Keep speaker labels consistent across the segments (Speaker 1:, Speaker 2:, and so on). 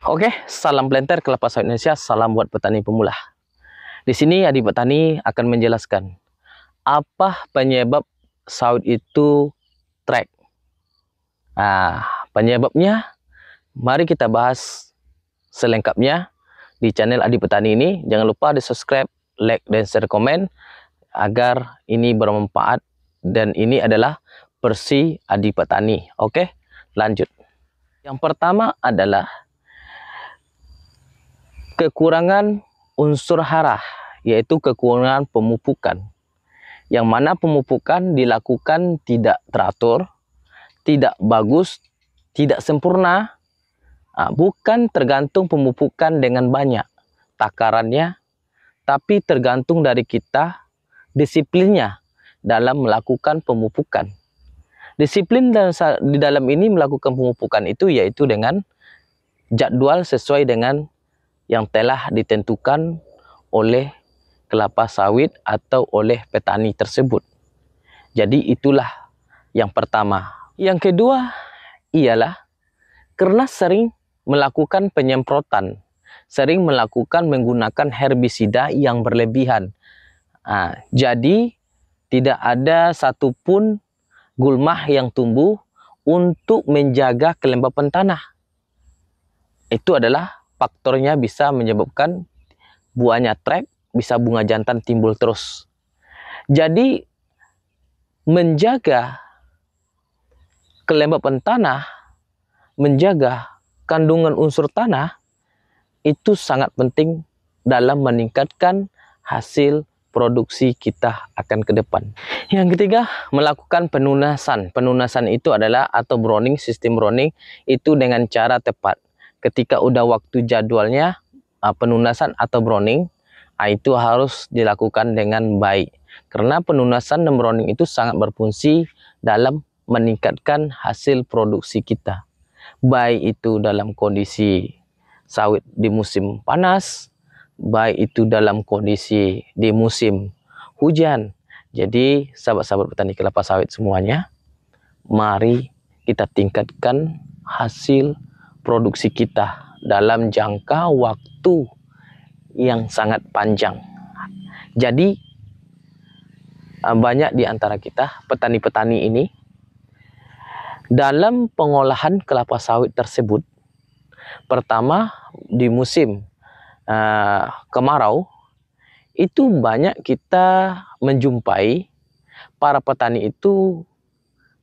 Speaker 1: Oke, salam planter kelapa sawit Indonesia, salam buat petani pemula. Di sini adik petani akan menjelaskan apa penyebab sawit itu trek. Penyebabnya mari kita bahas selengkapnya di channel adik petani ini. Jangan lupa di subscribe, like, dan share komen agar ini bermanfaat dan ini adalah versi adik petani. Oke, lanjut. Yang pertama adalah kekurangan unsur hara, yaitu kekurangan pemupukan. Yang mana pemupukan dilakukan tidak teratur, tidak bagus, tidak sempurna. Bukan tergantung pemupukan dengan banyak takarannya, tapi tergantung dari kita disiplinnya dalam melakukan pemupukan. Disiplin di dalam ini melakukan pemupukan itu yaitu dengan jadwal sesuai dengan yang telah ditentukan oleh kelapa sawit atau oleh petani tersebut. Jadi itulah yang pertama. Yang kedua ialah karena sering melakukan penyemprotan, sering melakukan menggunakan herbisida yang berlebihan. Jadi tidak ada satupun gulmah yang tumbuh untuk menjaga kelembapan tanah. Itu adalah faktornya bisa menyebabkan buahnya trek, bisa bunga jantan timbul terus. Jadi menjaga kelembapan tanah, menjaga kandungan unsur tanah itu sangat penting dalam meningkatkan hasil produksi kita akan ke depan. Yang ketiga, melakukan penunasan. Penunasan itu adalah atau browning, sistem browning itu dengan cara tepat. Ketika udah waktu jadwalnya penunasan atau browning, itu harus dilakukan dengan baik. Karena penunasan dan browning itu sangat berfungsi dalam meningkatkan hasil produksi kita. Baik itu dalam kondisi sawit di musim panas, baik itu dalam kondisi di musim hujan. Jadi sahabat-sahabat petani kelapa sawit semuanya, mari kita tingkatkan hasil produksi kita dalam jangka waktu yang sangat panjang. Jadi banyak di antara kita petani-petani ini dalam pengolahan kelapa sawit tersebut, pertama di musim kemarau itu banyak kita menjumpai para petani itu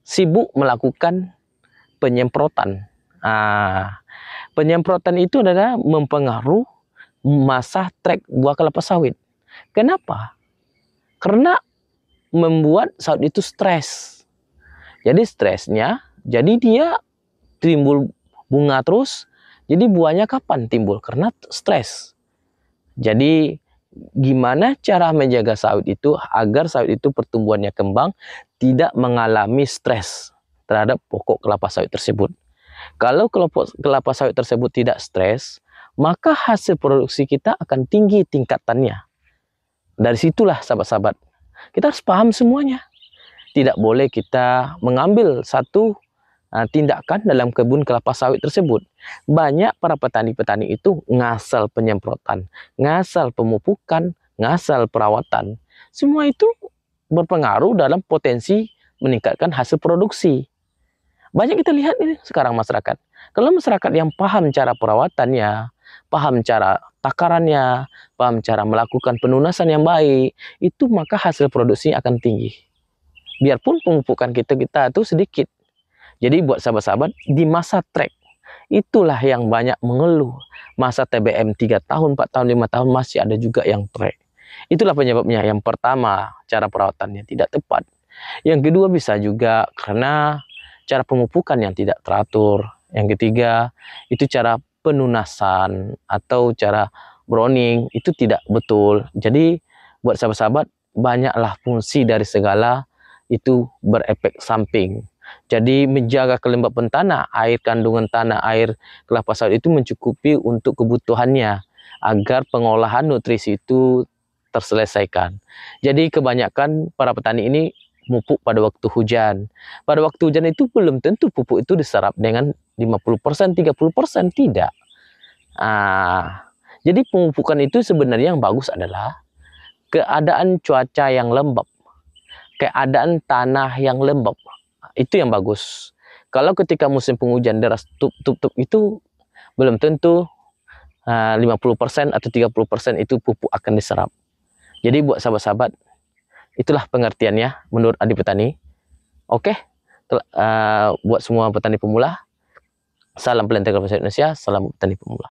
Speaker 1: sibuk melakukan penyemprotan. Penyemprotan itu adalah mempengaruhi masa trek buah kelapa sawit. Kenapa? Karena membuat sawit itu stres. Jadi stresnya, jadi dia timbul bunga terus. Jadi buahnya kapan timbul? Karena stres. Jadi gimana cara menjaga sawit itu agar sawit itu pertumbuhannya kembang, tidak mengalami stres terhadap pokok kelapa sawit tersebut. Kalau kelapa sawit tersebut tidak stres, maka hasil produksi kita akan tinggi tingkatannya. Dari situlah sahabat-sahabat, kita harus paham semuanya. Tidak boleh kita mengambil satu tindakan dalam kebun kelapa sawit tersebut. Banyak para petani-petani itu ngasal penyemprotan, ngasal pemupukan, ngasal perawatan. Semua itu berpengaruh dalam potensi meningkatkan hasil produksi. Banyak kita lihat ini sekarang masyarakat. Kalau masyarakat yang paham cara perawatannya, paham cara takarannya, paham cara melakukan penunasan yang baik, itu maka hasil produksinya akan tinggi. Biarpun pemupukan kita itu sedikit. Jadi buat sahabat-sahabat, di masa trek, itulah yang banyak mengeluh. Masa TBM 3 tahun, 4 tahun, 5 tahun masih ada juga yang trek. Itulah penyebabnya. Yang pertama, cara perawatannya tidak tepat. Yang kedua bisa juga karena cara pemupukan yang tidak teratur. Yang ketiga, itu cara penunasan atau cara browning itu tidak betul. Jadi buat sahabat-sahabat, banyaklah fungsi dari segala itu berefek samping. Jadi menjaga kelembapan tanah, air kandungan tanah, air kelapa sawit itu mencukupi untuk kebutuhannya agar pengolahan nutrisi itu terselesaikan. Jadi kebanyakan para petani ini pupuk pada waktu hujan. Pada waktu hujan itu belum tentu pupuk itu diserap dengan 50%, 30%, tidak. Jadi pemupukan itu sebenarnya yang bagus adalah keadaan cuaca yang lembab, keadaan tanah yang lembab, itu yang bagus. Kalau ketika musim penghujan deras tup itu belum tentu 50% atau 30% itu pupuk akan diserap. Jadi buat sahabat-sahabat, itulah pengertiannya menurut adik petani. Oke, buat semua petani pemula, salam Plantagram Indonesia, salam petani pemula.